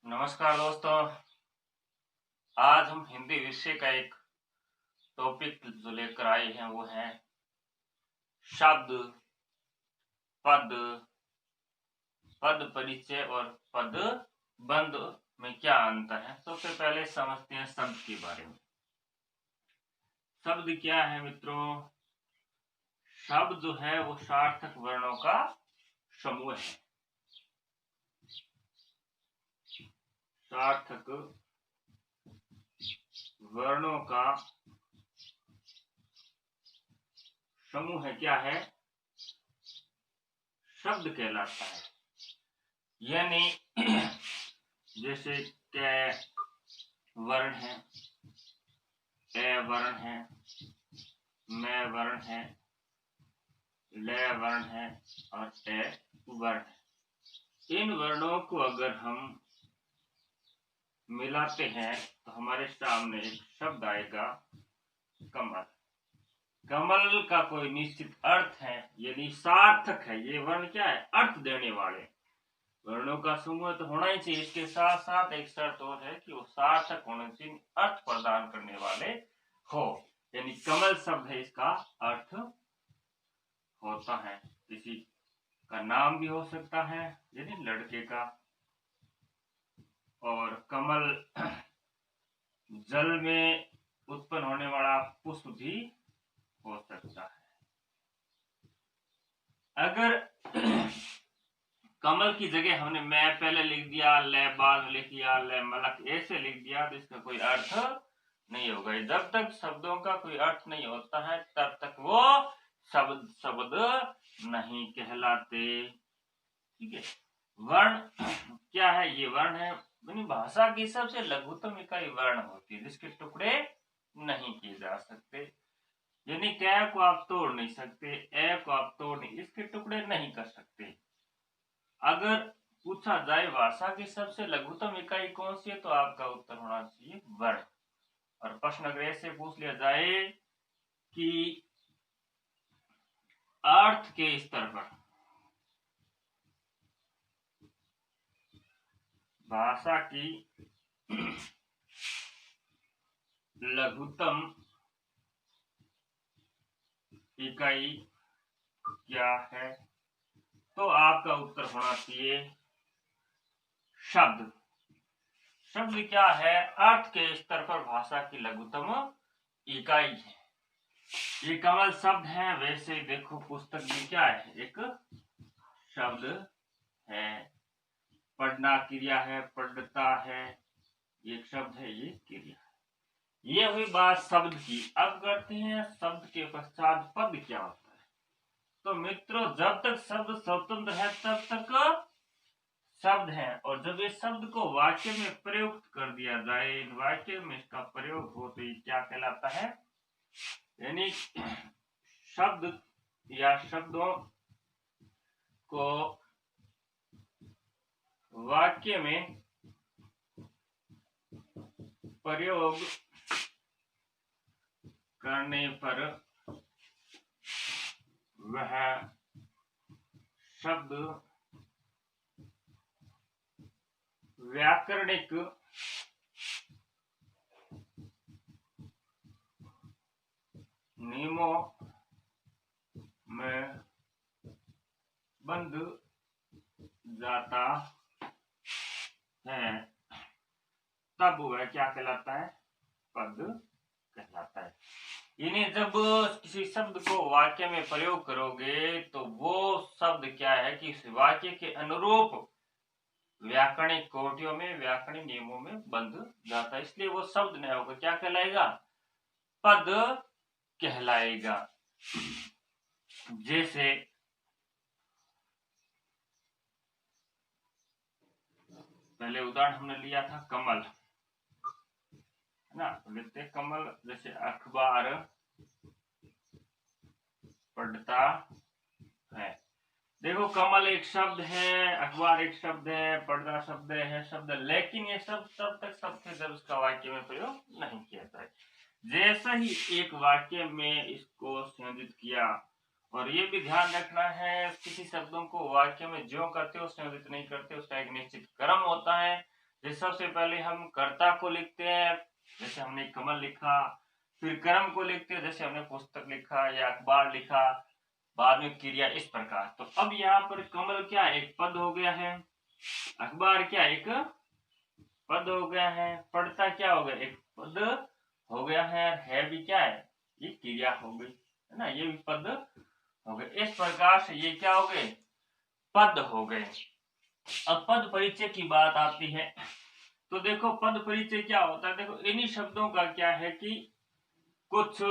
नमस्कार दोस्तों। आज हम हिंदी विषय का एक टॉपिक जो लेकर आए हैं वो है शब्द, पद, पद परिचय और पद बंध में क्या अंतर है। सबसे पहले समझते हैं शब्द के बारे में। शब्द क्या है मित्रों? शब्द जो है वो सार्थक वर्णों का समूह है। सार्थक वर्णों का समूह है। क्या है? शब्द कहलाता है। यानी जैसे क वर्ण है, ए वर्ण है, मैं वर्ण है, ले वर्ण है और ए वर्ण है। इन वर्णों को अगर हम मिलाते हैं तो हमारे सामने एक शब्द आएगा कमल। कमल का कोई निश्चित अर्थ है, यानी सार्थक है। ये वर्ण क्या है? अर्थ देने वाले वर्णों का समूह तो होना ही चाहिए। इसके साथ साथ एक शर्त और है कि वो सार्थक होने चाहिए, अर्थ प्रदान करने वाले हो। यानी कमल शब्द है, इसका अर्थ होता है। किसी का नाम भी हो सकता है, यानी लड़के का। और कमल जल में उत्पन्न होने वाला पुष्प भी हो सकता है। अगर कमल की जगह हमने मैं पहले लिख दिया, ले बाद लिख दिया, ले मलक ऐसे लिख दिया तो इसका कोई अर्थ नहीं होगा। जब तक शब्दों का कोई अर्थ नहीं होता है तब तक वो शब्द नहीं कहलाते। ठीक है। वर्ण क्या है? ये वर्ण है, यानी भाषा की सबसे लघुतम इकाई वर्ण होती है जिसके टुकड़े नहीं किए जा सकते। यानी क को आप तोड़ नहीं सकते, ए को आप तोड़ नहीं, इसके टुकड़े नहीं कर सकते। अगर पूछा जाए भाषा की सबसे लघुतम इकाई कौन सी है तो आपका उत्तर होना चाहिए वर्ण। और प्रश्न अगर ऐसे पूछ लिया जाए कि अर्थ के स्तर पर भाषा की लघुतम इकाई क्या है तो आपका उत्तर होना चाहिए शब्द। शब्द क्या है? अर्थ के स्तर पर भाषा की लघुतम इकाई है। ये कमल शब्द है। वैसे देखो पुस्तक में क्या है? एक शब्द है। पढ़ना क्रिया है, पढ़ता है एक शब्द है, ये क्रिया है। ये हुई बात शब्द की। अब करते हैं शब्द के पश्चात पद क्या होता है। तो मित्रों, जब तक शब्द स्वतंत्र है तब तक शब्द है, और जब इस शब्द को वाक्य में प्रयुक्त कर दिया जाए, वाक्य में इसका प्रयोग हो तो ये क्या कहलाता है? यानी शब्द या शब्दों को वाक्य में प्रयोग करने पर वह शब्द व्याकरणिक नियमों में बंध जाता है, तब वह क्या कहलाता है? पद कहलाता है। यानी जब किसी शब्द को वाक्य में प्रयोग करोगे तो वो शब्द क्या है कि इस वाक्य के अनुरूप व्याकरणिक कोटियों में, व्याकरणिक नियमों में बंध जाता है, इसलिए वो शब्द नहीं होगा। क्या कहलाएगा? पद कहलाएगा। जैसे पहले उदाहरण हमने लिया था कमल, है ना? लिखते कमल। जैसे अखबार पढ़ता है। देखो कमल एक शब्द है, अखबार एक शब्द है, पढ़ता शब्द है, शब्द, लेकिन ये सब तब तक शब्द है जब इसका वाक्य में प्रयोग नहीं किया जाए। जैसा ही एक वाक्य में इसको संयोजित किया, और ये भी ध्यान रखना है किसी शब्दों को वाक्य में ज्यों करते हो संयोजित नहीं करते, उसका एक निश्चित क्रम होता है। जैसे सबसे पहले हम कर्ता को लिखते हैं, जैसे हमने कमल लिखा, फिर कर्म को लिखते हैं, जैसे हमने पुस्तक लिखा या अखबार लिखा, बाद में क्रिया, इस प्रकार। तो अब यहाँ पर कमल क्या एक पद हो गया है, अखबार क्या एक पद हो गया है, पढ़ता क्या हो गया एक पद हो गया है भी क्या है, ये क्रिया हो गई है ना, ये भी पद हो गए। इस प्रकार से ये क्या हो गए, पद हो गए। अब पद परिचय की बात आती है, तो देखो पद परिचय क्या होता है। देखो इन्हीं शब्दों का क्या है कि कुछ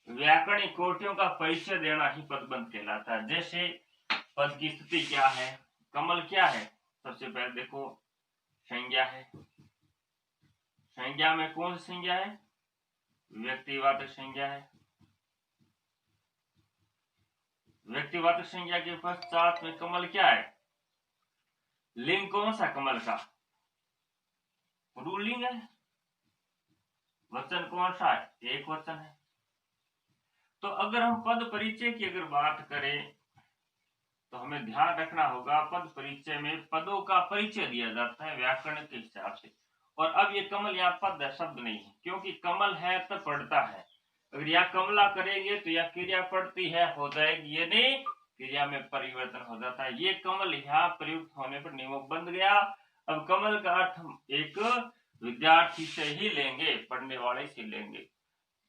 व्याकरणिक कोटियों का परिचय देना ही पदबंध कहलाता है। जैसे पद की स्थिति क्या है, कमल क्या है, सबसे पहले देखो संज्ञा है, संज्ञा में कौन सी संज्ञा है, व्यक्तिवाचक संज्ञा है। व्यक्तिवाचक संज्ञा के पश्चात में कमल क्या है, लिंग कौन सा कमल का, पुल्लिंग है। वचन कौन सा है, एक वचन है। तो अगर हम पद परिचय की अगर बात करें तो हमें ध्यान रखना होगा, पद परिचय में पदों का परिचय दिया जाता है व्याकरण के हिसाब से। और अब ये कमल यहाँ पद शब्द नहीं है, क्योंकि कमल है तो पढ़ता है। अगर यहाँ कमला करेंगे तो यह क्रिया पढ़ती है हो जाएगी, ये नहीं क्रिया में परिवर्तन हो जाता है। ये कमल यहाँ प्रयुक्त होने पर नियम बन गया। अब कमल का अर्थ हम एक विद्यार्थी से ही लेंगे, पढ़ने वाले से लेंगे।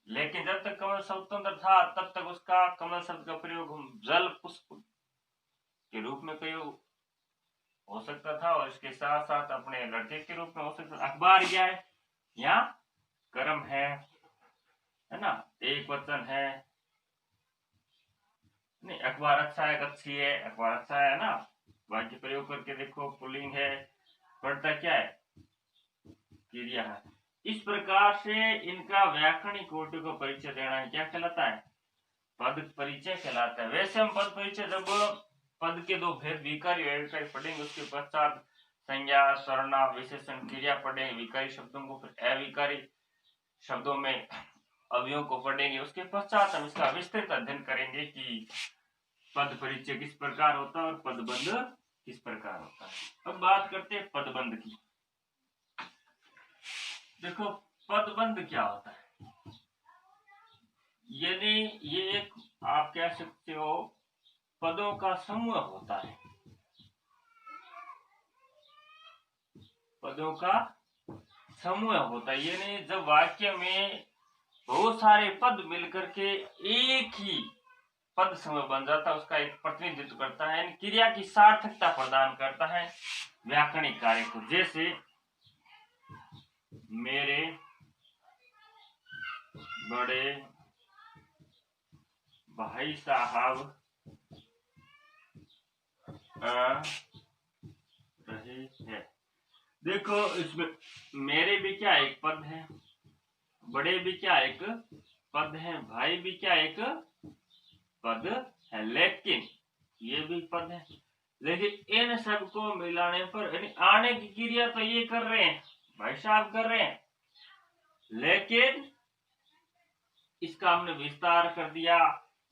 लेकिन जब तक कमल स्वतंत्र था तब तक उसका कमल शब्द का प्रयोग हम जल पुष्प के रूप में प्रयोग हो सकता था, और इसके साथ साथ अपने लड़के के रूप में हो सकता था। अखबार क्या है, यहाँ कर्म है ना, एक वचन है। नहीं, अखबार अच्छा है, अच्छी है, अखबार अच्छा है ना, वाक्य प्रयोग करके देखो, पुल्लिंग है, पढ़ता क्या है, क्रिया है। इस प्रकार से इनका व्याकरणिक कोटि को परिचय देना क्या कहलाता है, पद परिचय कहलाता है। वैसे हम पद परिचय जब पद के दो भेद विकारी अविकारी पढ़ेंगे, उसके पश्चात संज्ञा सर्वनाम विशेषण क्रिया पढ़ेंगे, विकारी शब्दों को, फिर अविकारी शब्दों में अवयवों को पढ़ेंगे। उसके पश्चात हम इसका विस्तृत अध्ययन करेंगे कि पद परिचय किस प्रकार होता है और पदबंध किस प्रकार होता है। अब बात करते हैं पदबंध की। देखो पदबंध क्या होता है, यानी ये एक आप कह सकते हो पदों का समूह होता है, पदों का समूह होता है। यानी जब वाक्य में बहुत सारे पद मिलकर के एक ही पद समूह बन जाता है, उसका एक प्रतिनिधित्व करता है, क्रिया की सार्थकता प्रदान करता है व्याकरणिक कार्य को। जैसे मेरे बड़े भाई साहब आ रहे हैं। देखो इसमें मेरे भी क्या एक पद है, बड़े भी क्या एक पद है, भाई भी क्या एक पद है, लेकिन ये भी पद है। लेकिन इन सबको मिलाने पर आने की क्रिया तो ये कर रहे हैं, भाई साहब कर रहे हैं, लेकिन इसका हमने विस्तार कर दिया,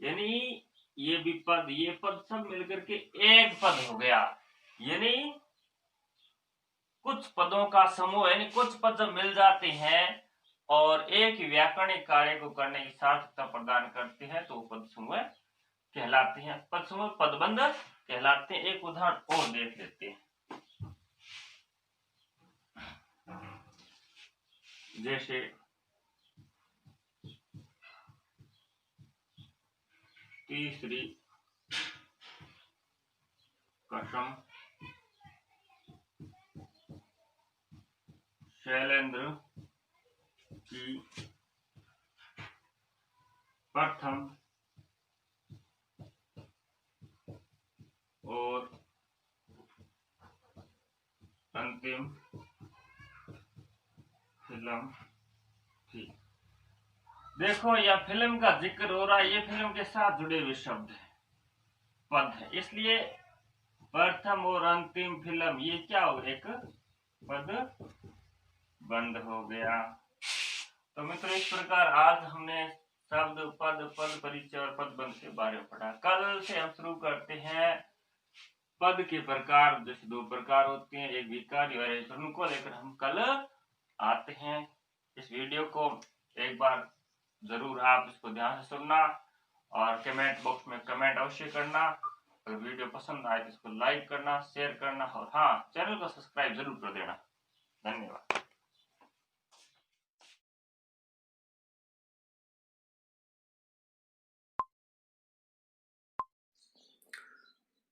यानी ये भी पद ये पद सब मिलकर के एक पद हो गया। यानी कुछ पदों का समूह, यानी कुछ पद जब मिल जाते हैं और एक व्याकरणिक कार्य को करने की सार्थकता प्रदान करते हैं तो पद समूह कहलाते हैं, पद समूह पदबंध कहलाते हैं। एक उदाहरण और देख लेते हैं। जैसे तीसरी कसम शैलेंद्र की प्रथम और अंतिम फिल्म थी। देखो यह फिल्म का जिक्र हो रहा है, ये फिल्म के साथ जुड़े हुए शब्द है, पद है, इसलिए प्रथम और अंतिम फिल्म ये क्या हो, एक पद बंद हो गया। तो मित्रों इस प्रकार आज हमने शब्द पद पद परिचय और पदबंध के बारे में पढ़ा। कल से हम शुरू करते हैं पद के प्रकार जैसे दो प्रकार होते हैं, एक विकारी और एक उनको लेकर हम कल आते हैं। इस वीडियो को एक बार जरूर आप इसको ध्यान से सुनना और कमेंट बॉक्स में कमेंट अवश्य करना। अगर वीडियो पसंद आए तो इसको लाइक करना, शेयर करना और हाँ, चैनल को सब्सक्राइब जरूर कर देना। धन्यवाद।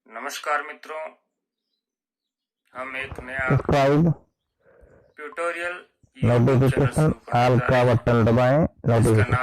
नमस्कार मित्रों, हम एक नया ट्यूटोरियल नोटिफिकेशन ऑल का बटन दबाएं। नोटिफिकेशन